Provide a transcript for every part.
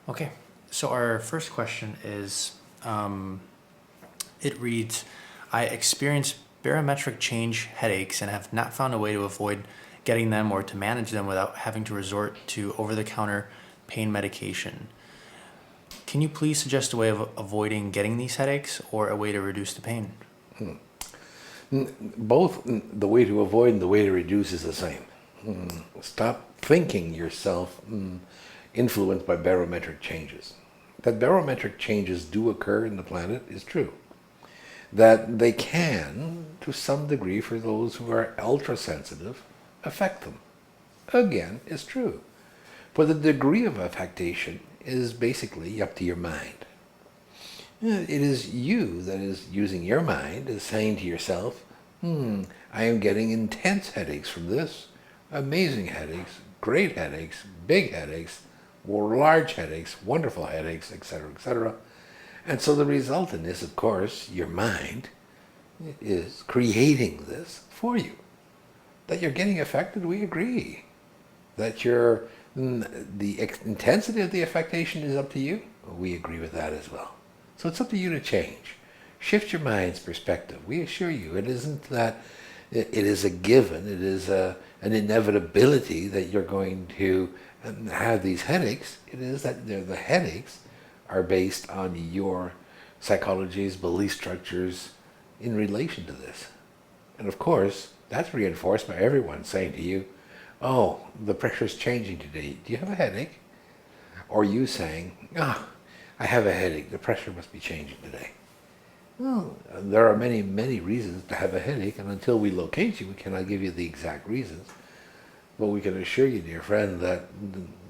Okay, so our first question is, it reads, I experience barometric change headaches and have not found a way to avoid getting them or to manage them without having to resort to over-the-counter pain medication. Can you please suggest a way of avoiding getting these headaches or a way to reduce the pain? Both the way to avoid and the way to reduce is the same. Stop thinking yourself influenced by barometric changes. That barometric changes do occur in the planet is true. That they can, to some degree, for those who are ultra-sensitive, affect them. Again, is true. But the degree of affectation is basically up to your mind. It is you that is using your mind, is saying to yourself, I am getting intense headaches from this, amazing headaches, great headaches, big headaches, or large headaches, wonderful headaches, etc., etc. And so the resultant is, of course, your mind is creating this for you. That you're getting affected, we agree. That the intensity of the affectation is up to you, we agree with that as well. So it's up to you to change. Shift your mind's perspective. We assure you, it isn't that it is a given, it is an inevitability that you're going to have these headaches. It is that the headaches are based on your psychology's belief structures in relation to this. And of course, that's reinforced by everyone saying to you, oh, the pressure's changing today. Do you have a headache? Or you saying, I have a headache. The pressure must be changing today. Well, there are many, many reasons to have a headache, and until we locate you, we cannot give you the exact reasons. But we can assure you, dear friend, that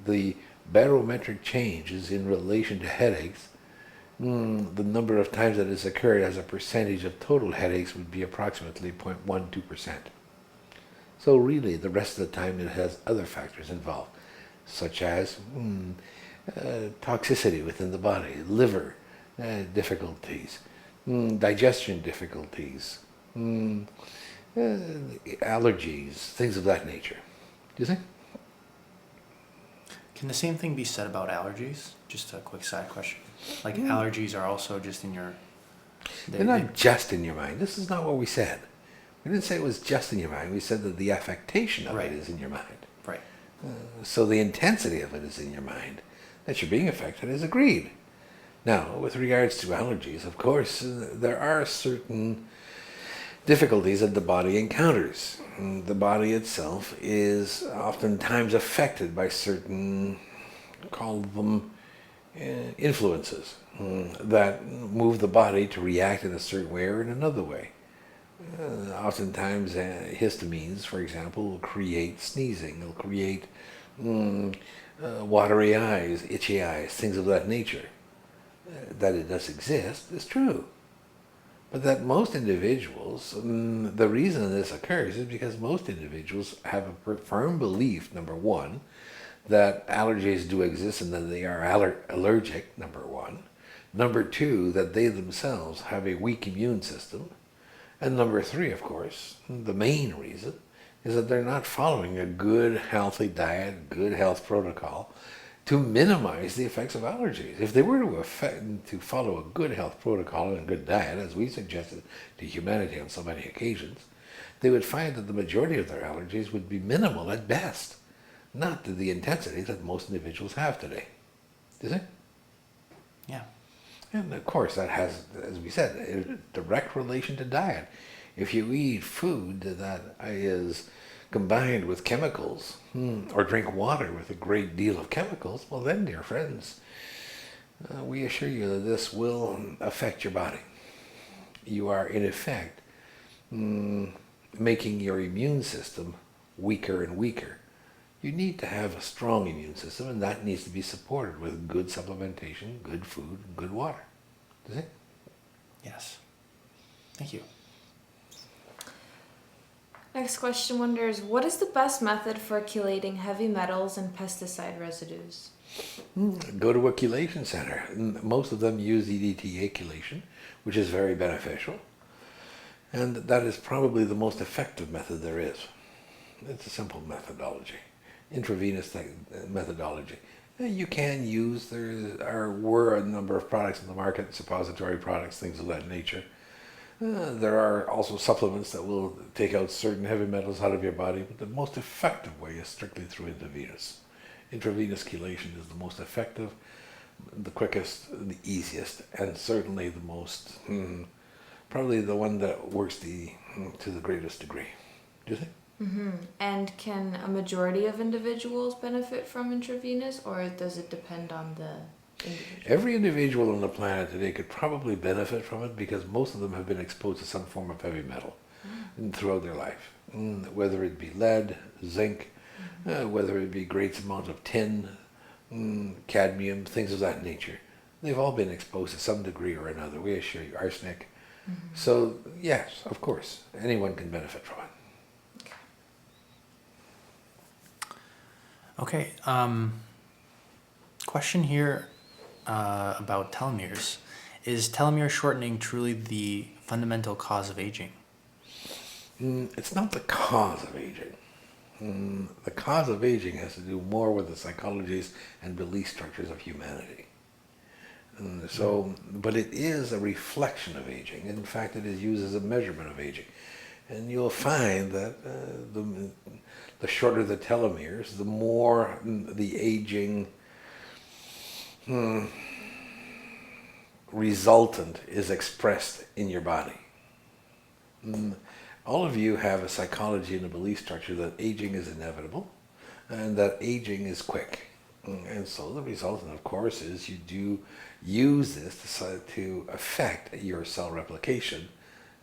the barometric change is in relation to headaches. The number of times that has occurred as a percentage of total headaches would be approximately 0.12%. So really, the rest of the time it has other factors involved, such as toxicity within the body, liver difficulties, digestion difficulties, allergies, things of that nature. Do you think? Can the same thing be said about allergies? Just a quick side question. Like allergies are also just in your... They're not just in your mind. This is not what we said. We didn't say it was just in your mind. We said that the affectation of it is in your mind. Right. So the intensity of it is in your mind. That you're being affected is agreed. Now, with regards to allergies, of course, there are certain difficulties that the body encounters. The body itself is oftentimes affected by certain, call them influences, that move the body to react in a certain way or in another way. Oftentimes histamines, for example, will create sneezing, will create watery eyes, itchy eyes, things of that nature. That it does exist is true. But that most individuals, the reason this occurs is because most individuals have a firm belief, number one, that allergies do exist and that they are allergic, number one. Number two, that they themselves have a weak immune system. And number three, of course, the main reason, is that they're not following a good, healthy diet, good health protocol to minimize the effects of allergies. If they were to follow a good health protocol and a good diet, as we suggested to humanity on so many occasions, they would find that the majority of their allergies would be minimal at best, not to the intensity that most individuals have today. Do you think? Yeah. And of course that has, as we said, a direct relation to diet. If you eat food that is combined with chemicals, or drink water with a great deal of chemicals, well then, dear friends, we assure you that this will affect your body. You are, in effect, making your immune system weaker and weaker. You need to have a strong immune system, and that needs to be supported with good supplementation, good food, and good water. Does it? Yes. Thank you. Next question wonders, what is the best method for chelating heavy metals and pesticide residues? Go to a chelation center. Most of them use EDTA chelation, which is very beneficial. And that is probably the most effective method there is. It's a simple methodology, intravenous methodology. You can use, were a number of products in the market, suppository products, things of that nature. There are also supplements that will take out certain heavy metals out of your body, but the most effective way is strictly through intravenous. Intravenous chelation is the most effective, the quickest, the easiest, and certainly the most, probably the one that works to the greatest degree. Do you think? Mm-hmm. And can a majority of individuals benefit from intravenous, or does it depend on the individual? Every individual on the planet today could probably benefit from it because most of them have been exposed to some form of heavy metal throughout their life, whether it be lead, zinc, whether it be great amounts of tin, cadmium, things of that nature. They've all been exposed to some degree or another. We assure you, arsenic. So yes, of course, anyone can benefit from it. Okay. Question here about telomeres. Is telomere shortening truly the fundamental cause of aging? It's not the cause of aging. The cause of aging has to do more with the psychologies and belief structures of humanity. But it is a reflection of aging. In fact, it is used as a measurement of aging. And you'll find that the shorter the telomeres, the more the aging resultant is expressed in your body. All of you have a psychology and a belief structure that aging is inevitable and that aging is quick. And so the resultant, of course, is you do use this to affect your cell replication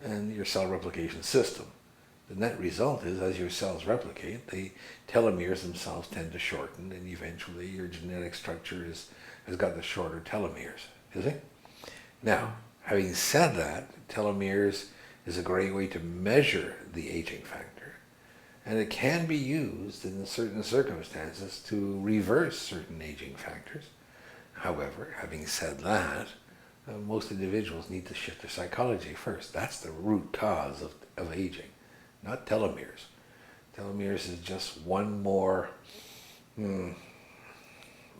and your cell replication system. The net result is, as your cells replicate, the telomeres themselves tend to shorten, and eventually your genetic structure has got the shorter telomeres. You see? Now, having said that, telomeres is a great way to measure the aging factor, and it can be used in certain circumstances to reverse certain aging factors. However, having said that, most individuals need to shift their psychology first. That's the root cause of aging, not telomeres. Telomeres is just one more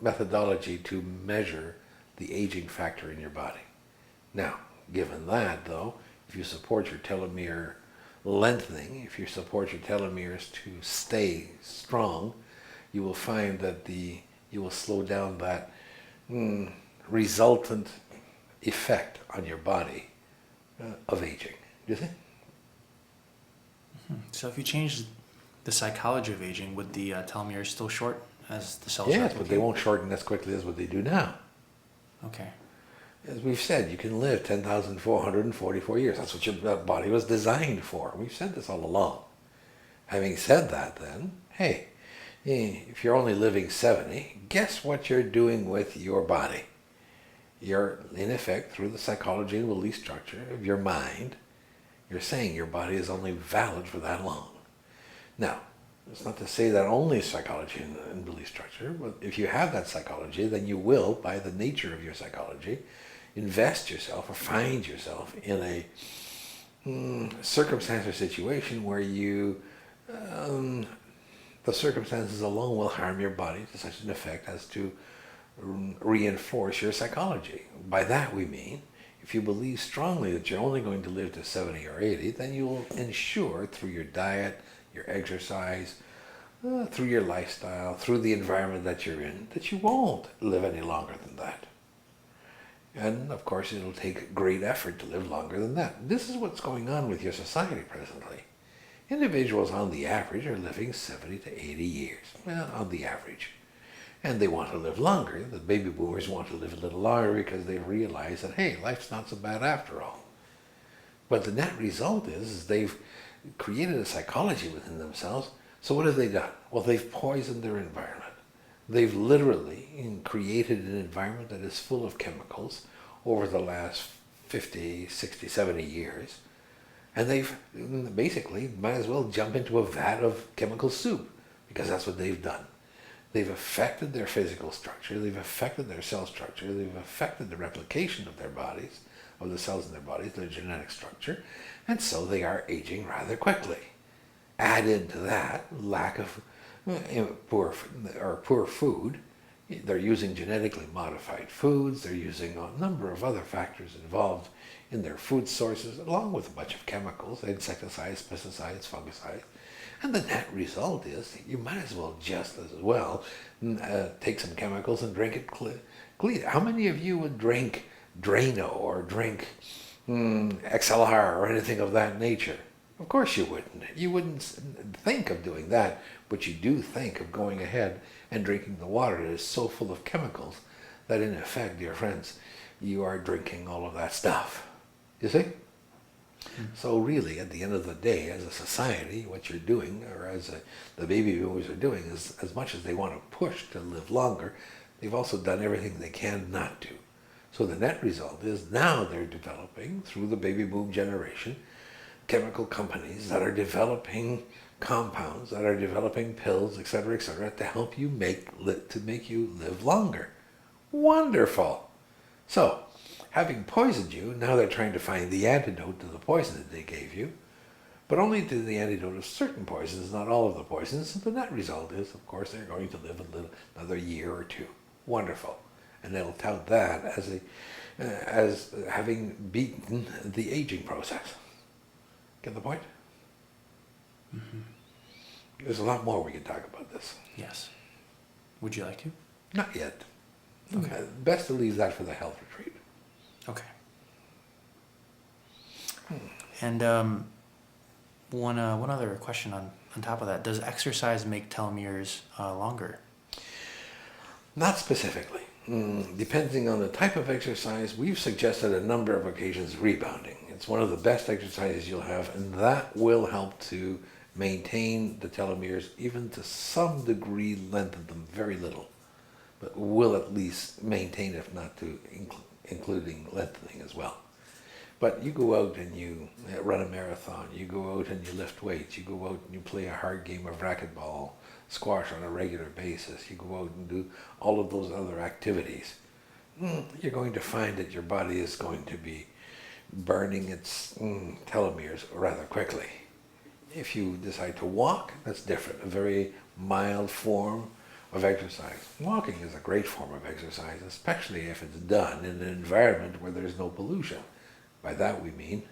methodology to measure the aging factor in your body. Now, given that, though, if you support your telomere lengthening, if you support your telomeres to stay strong, you will find that you will slow down that resultant effect on your body of aging. Do you think? So if you change the psychology of aging, would the telomeres still short as the cells Yes, replicate? but they won't shorten as quickly as what they do now. Okay. As we've said, you can live 10,444 years. That's what your body was designed for. We've said this all along. Having said that, then, hey, if you're only living 70, guess what you're doing with your body? You're, in effect, through the psychology and belief structure of your mind, you're saying your body is only valid for that long. Now, it's not to say that only psychology and belief structure, but if you have that psychology, then you will, by the nature of your psychology, invest yourself or find yourself in a circumstance or situation where you, the circumstances alone will harm your body to such an effect as to reinforce your psychology. By that we mean, if you believe strongly that you're only going to live to 70 or 80, then you will ensure through your diet, your exercise, through your lifestyle, through the environment that you're in, that you won't live any longer than that. And of course it'll take great effort to live longer than that. This is what's going on with your society presently. Individuals on the average are living 70 to 80 years, well, on the average. And they want to live longer. The baby boomers want to live a little longer because they realize that, hey, life's not so bad after all. But the net result is they've created a psychology within themselves. So what have they done? Well, they've poisoned their environment. They've literally created an environment that is full of chemicals over the last 50, 60, 70 years. And they've basically might as well jump into a vat of chemical soup because that's what they've done. They've affected their physical structure, they've affected their cell structure, they've affected the replication of their bodies, of the cells in their bodies, their genetic structure, and so they are aging rather quickly. Add into that lack of poor food, They're using genetically modified foods. They're using a number of other factors involved in their food sources, along with a bunch of chemicals, insecticides, pesticides, fungicides. And the net result is you might as well just as well take some chemicals and drink it clean. How many of you would drink Drano or drink XLR or anything of that nature? Of course you wouldn't. You wouldn't think of doing that, but you do think of going ahead and drinking the water that is so full of chemicals that in effect, dear friends, you are drinking all of that stuff. You see? So really, at the end of the day, as a society, what you're doing, or as the baby boomers are doing, is as much as they want to push to live longer, they've also done everything they can not to. So the net result is now they're developing, through the baby boom generation, chemical companies that are developing compounds, that are developing pills, etc., to help you make you live longer. Wonderful. So, having poisoned you, now they're trying to find the antidote to the poison that they gave you, but only to the antidote of certain poisons, not all of the poisons. And the net result is, of course, they're going to live another year or two. Wonderful. And they'll tout that as having beaten the aging process. Get the point? Mm-hmm. There's a lot more we can talk about this. Yes. Would you like to? Not yet. Okay. Best to leave that for the health retreat. Okay. And one other question on top of that. Does exercise make telomeres longer? Not specifically. Depending on the type of exercise, we've suggested a number of occasions rebounding. It's one of the best exercises you'll have, and that will help to maintain the telomeres, even to some degree lengthen them, very little, but will at least maintain, if not to including lengthening as well. But you go out and you run a marathon, you go out and you lift weights, you go out and you play a hard game of racquetball, squash on a regular basis, you go out and do all of those other activities, you're going to find that your body is going to be burning its telomeres rather quickly. If you decide to walk, that's different, a very mild form of exercise. Walking is a great form of exercise, especially if it's done in an environment where there's no pollution. By that we mean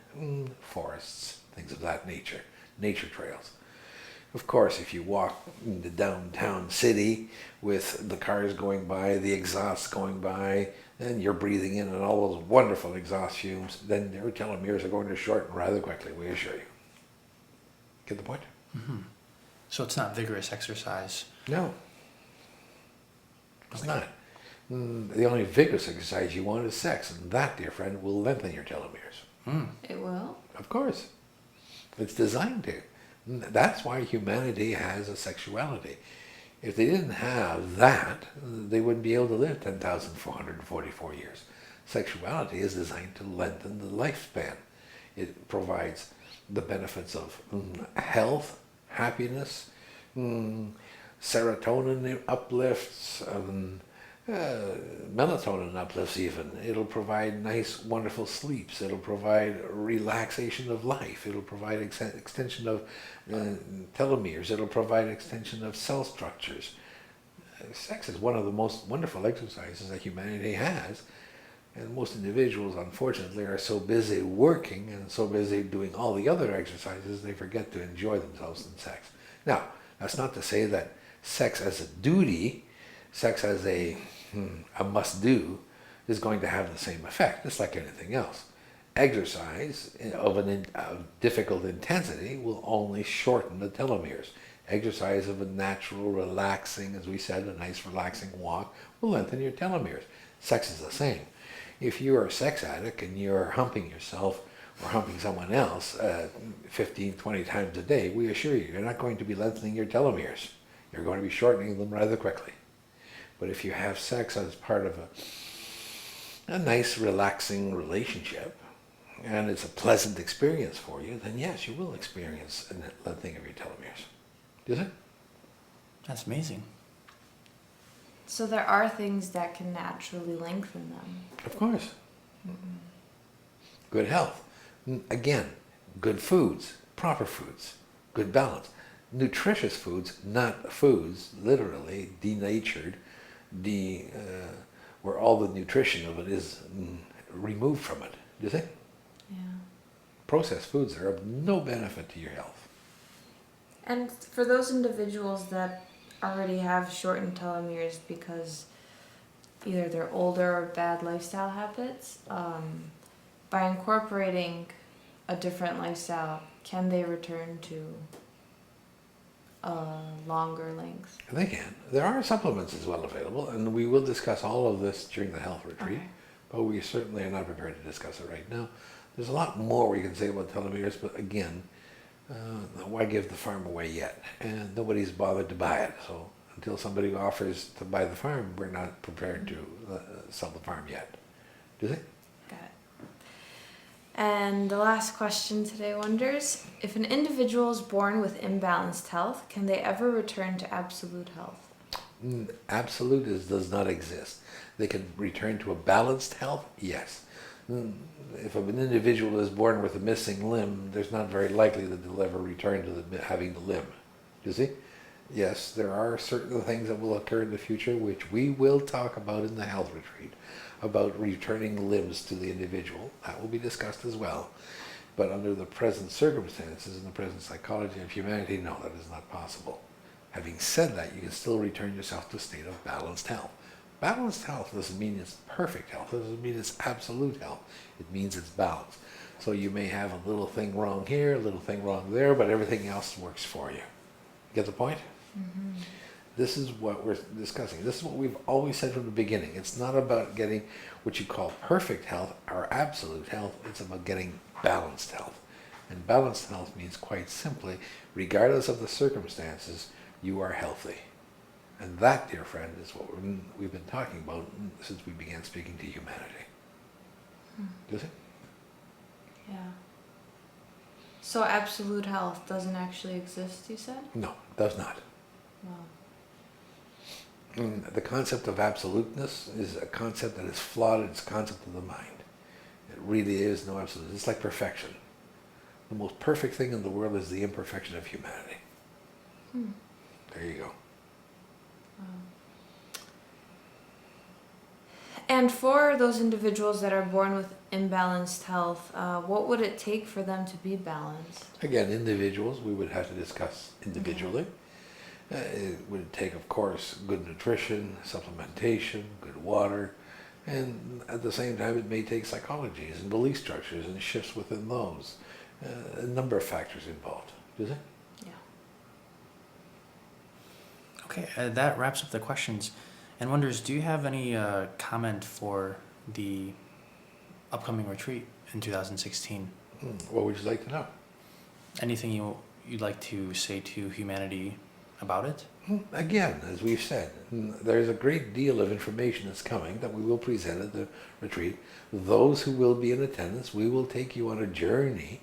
forests, things of that nature, nature trails. Of course, if you walk in the downtown city with the cars going by, the exhausts going by, and you're breathing in and all those wonderful exhaust fumes, then your telomeres are going to shorten rather quickly, we assure you. Get the point? Mm-hmm. So it's not vigorous exercise? No. It's not. The only vigorous exercise you want is sex, and that, dear friend, will lengthen your telomeres. It will? Of course. It's designed to. That's why humanity has a sexuality. If they didn't have that, they wouldn't be able to live 10,444 years. Sexuality is designed to lengthen the lifespan. It provides the benefits of health, happiness, serotonin uplifts, melatonin uplifts even. It'll provide nice, wonderful sleeps. It'll provide relaxation of life. It'll provide extension of telomeres. It'll provide extension of cell structures. Sex is one of the most wonderful exercises that humanity has. And most individuals, unfortunately, are so busy working and so busy doing all the other exercises, they forget to enjoy themselves in sex. Now, that's not to say that sex as a duty, sex as a must-do, is going to have the same effect. It's like anything else. Exercise of difficult intensity will only shorten the telomeres. Exercise of a natural, relaxing, as we said, a nice relaxing walk will lengthen your telomeres. Sex is the same. If you're a sex addict and you're humping yourself or humping someone else 15, 20 times a day, we assure you, you're not going to be lengthening your telomeres. You're going to be shortening them rather quickly. But if you have sex as part of a nice, relaxing relationship, and it's a pleasant experience for you, then yes, you will experience a lengthening of your telomeres. Does it? That's amazing. So there are things that can naturally lengthen them. Of course. Good health. Again, good foods, proper foods, good balance. Nutritious foods, not foods, literally denatured, where all the nutrition of it is removed from it. Do you think? Yeah. Processed foods are of no benefit to your health. And for those individuals that already have shortened telomeres because either they're older or bad lifestyle habits, by incorporating a different lifestyle, can they return to a longer length? They can. There are supplements as well available, and we will discuss all of this during the health retreat, Okay. but we certainly are not prepared to discuss it right now. There's a lot more we can say about telomeres, but again, why give the farm away yet? And nobody's bothered to buy it, so until somebody offers to buy the farm, we're not prepared to sell the farm yet. Do they? Got it. And the last question today wonders, if an individual is born with imbalanced health, can they ever return to absolute health? Absolute does not exist. They can return to a balanced health, yes. If an individual is born with a missing limb, there's not very likely that they'll ever return to having the limb. You see? Yes, there are certain things that will occur in the future, which we will talk about in the health retreat, about returning limbs to the individual. That will be discussed as well. But under the present circumstances and the present psychology of humanity, no, that is not possible. Having said that, you can still return yourself to a state of balanced health. Balanced health doesn't mean it's perfect health. It doesn't mean it's absolute health. It means it's balanced. So you may have a little thing wrong here, a little thing wrong there, but everything else works for you. Get the point? Mm-hmm. This is what we're discussing. This is what we've always said from the beginning. It's not about getting what you call perfect health or absolute health. It's about getting balanced health. And balanced health means quite simply, regardless of the circumstances, you are healthy. And that, dear friend, is what we've been talking about since we began speaking to humanity. Does it? Yeah. So absolute health doesn't actually exist, you said? No, it does not. Wow. The concept of absoluteness is a concept that is flawed. It's a concept of the mind. It really is no absolute. It's like perfection. The most perfect thing in the world is the imperfection of humanity. There you go. Wow. And for those individuals that are born with imbalanced health, what would it take for them to be balanced? Again, individuals, we would have to discuss individually. It would take, of course, good nutrition, supplementation, good water, and at the same time it may take psychologies and belief structures and shifts within those. A number of factors involved. Does it? Yeah. Okay, that wraps up the questions. And wonders, do you have any comment for the upcoming retreat in 2016? What would you like to know? Anything you'd like to say to humanity about it? Again, as we've said, there's a great deal of information that's coming that we will present at the retreat. Those who will be in attendance, we will take you on a journey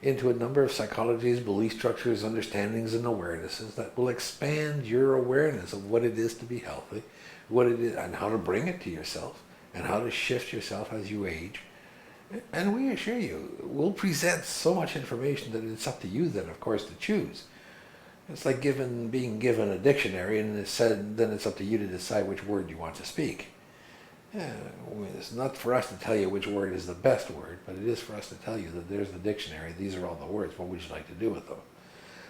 into a number of psychologies, belief structures, understandings, and awarenesses that will expand your awareness of what it is to be healthy, what it is, and how to bring it to yourself, and how to shift yourself as you age. And we assure you, we'll present so much information that it's up to you then, of course, to choose. It's like being given a dictionary and it's said, then it's up to you to decide which word you want to speak. It's not for us to tell you which word is the best word, but it is for us to tell you that there's the dictionary, these are all the words, what would you like to do with them?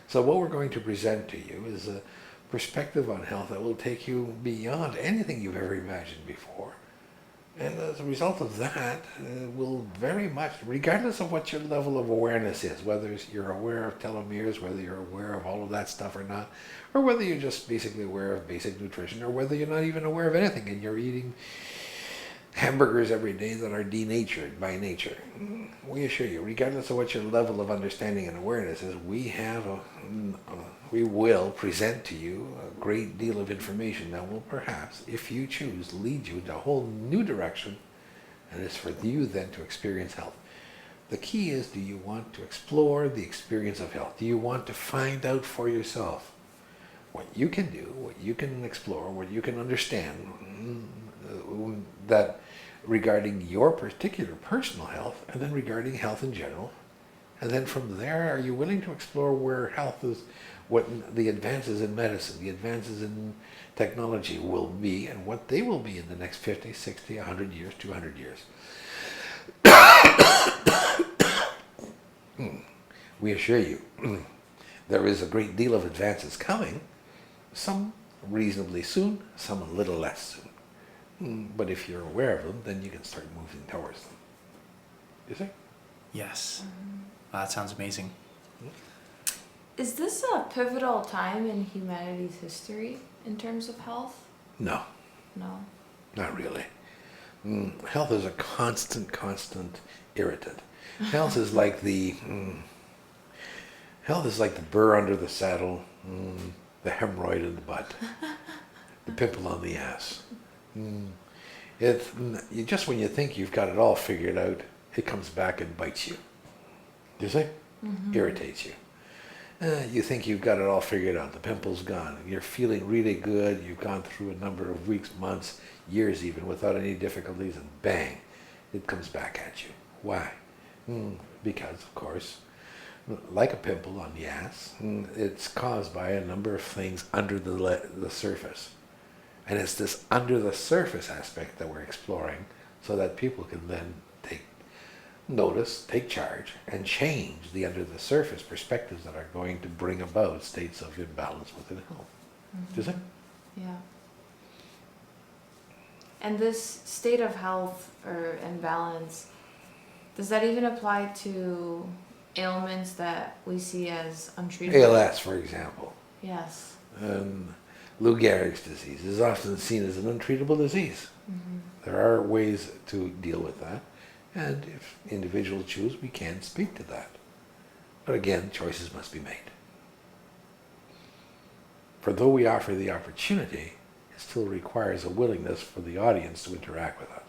So what we're going to present to you is a perspective on health that will take you beyond anything you've ever imagined before. And as a result of that, will very much, regardless of what your level of awareness is, whether you're aware of telomeres, whether you're aware of all of that stuff or not, or whether you're just basically aware of basic nutrition, or whether you're not even aware of anything and you're eating hamburgers every day that are denatured by nature. We assure you, regardless of what your level of understanding and awareness is, we will present to you a great deal of information that will perhaps, if you choose, lead you to a whole new direction, and it's for you then to experience health. The key is, do you want to explore the experience of health? Do you want to find out for yourself what you can do, what you can explore, what you can understand, that regarding your particular personal health, and then regarding health in general, And then from there, are you willing to explore where health is, what the advances in medicine, the advances in technology will be, and what they will be in the next 50, 60, 100 years, 200 years? We assure you, there is a great deal of advances coming, some reasonably soon, some a little less soon. But if you're aware of them, then you can start moving towards them. You see? Yes. That sounds amazing. Is this a pivotal time in humanity's history in terms of health? No, No. not really. Health is a constant irritant. Health is like the burr under the saddle, the hemorrhoid in the butt, the pimple on the ass. Just when you think you've got it all figured out, it comes back and bites you. You see? Irritates you. You think you've got it all figured out. The pimple's gone. You're feeling really good. You've gone through a number of weeks, months, years even, without any difficulties, and bang, it comes back at you. Why? Because, of course, like a pimple on the ass, it's caused by a number of things under the surface. And it's this under the surface aspect that we're exploring so that people can then take notice, take charge, and change the under the surface perspectives that are going to bring about states of imbalance within health. Does it? Yeah. And this state of health or imbalance, does that even apply to ailments that we see as untreatable? ALS, for example. Yes. Lou Gehrig's disease is often seen as an untreatable disease. There are ways to deal with that, and if individuals choose, we can speak to that. But again, choices must be made. For though we offer the opportunity, it still requires a willingness for the audience to interact with us.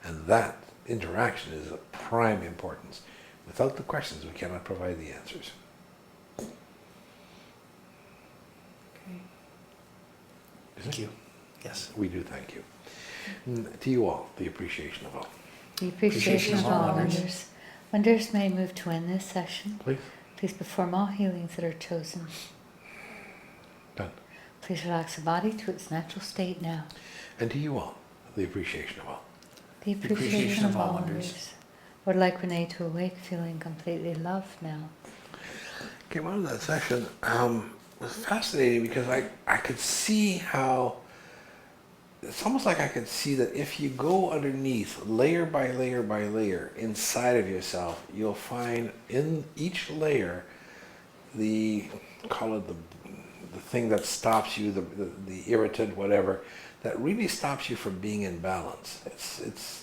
And that interaction is of prime importance. Without the questions, we cannot provide the answers. Okay. Thank you. Yes. We do thank you. To you all, the appreciation of all. The appreciation of all wonders. wonders. Wonders may move to end this session. Please. Please perform all healings that are chosen. Done. Please relax the body to its natural state now. And to you all, the appreciation of all. The appreciation of all wonders. Would like Renee to awake feeling completely loved now. Came out of that session was fascinating because I could see how, it's almost like I could see that if you go underneath layer by layer by layer inside of yourself, you'll find in each layer call it the thing that stops you, the irritant, whatever, that really stops you from being in balance. It's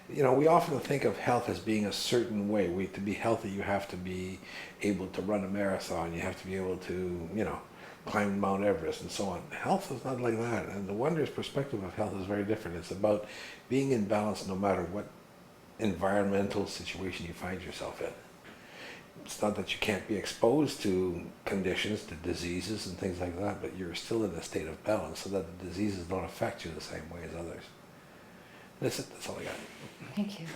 we often think of health as being a certain way. To be healthy, you have to be able to run a marathon. You have to be able to, climb Mount Everest and so on. Health is not like that. And the Wonders perspective of health is very different. It's about being in balance no matter what environmental situation you find yourself in. It's not that you can't be exposed to conditions, to diseases and things like that, but you're still in a state of balance so that the diseases don't affect you the same way as others. That's it. That's all I got. Thank you.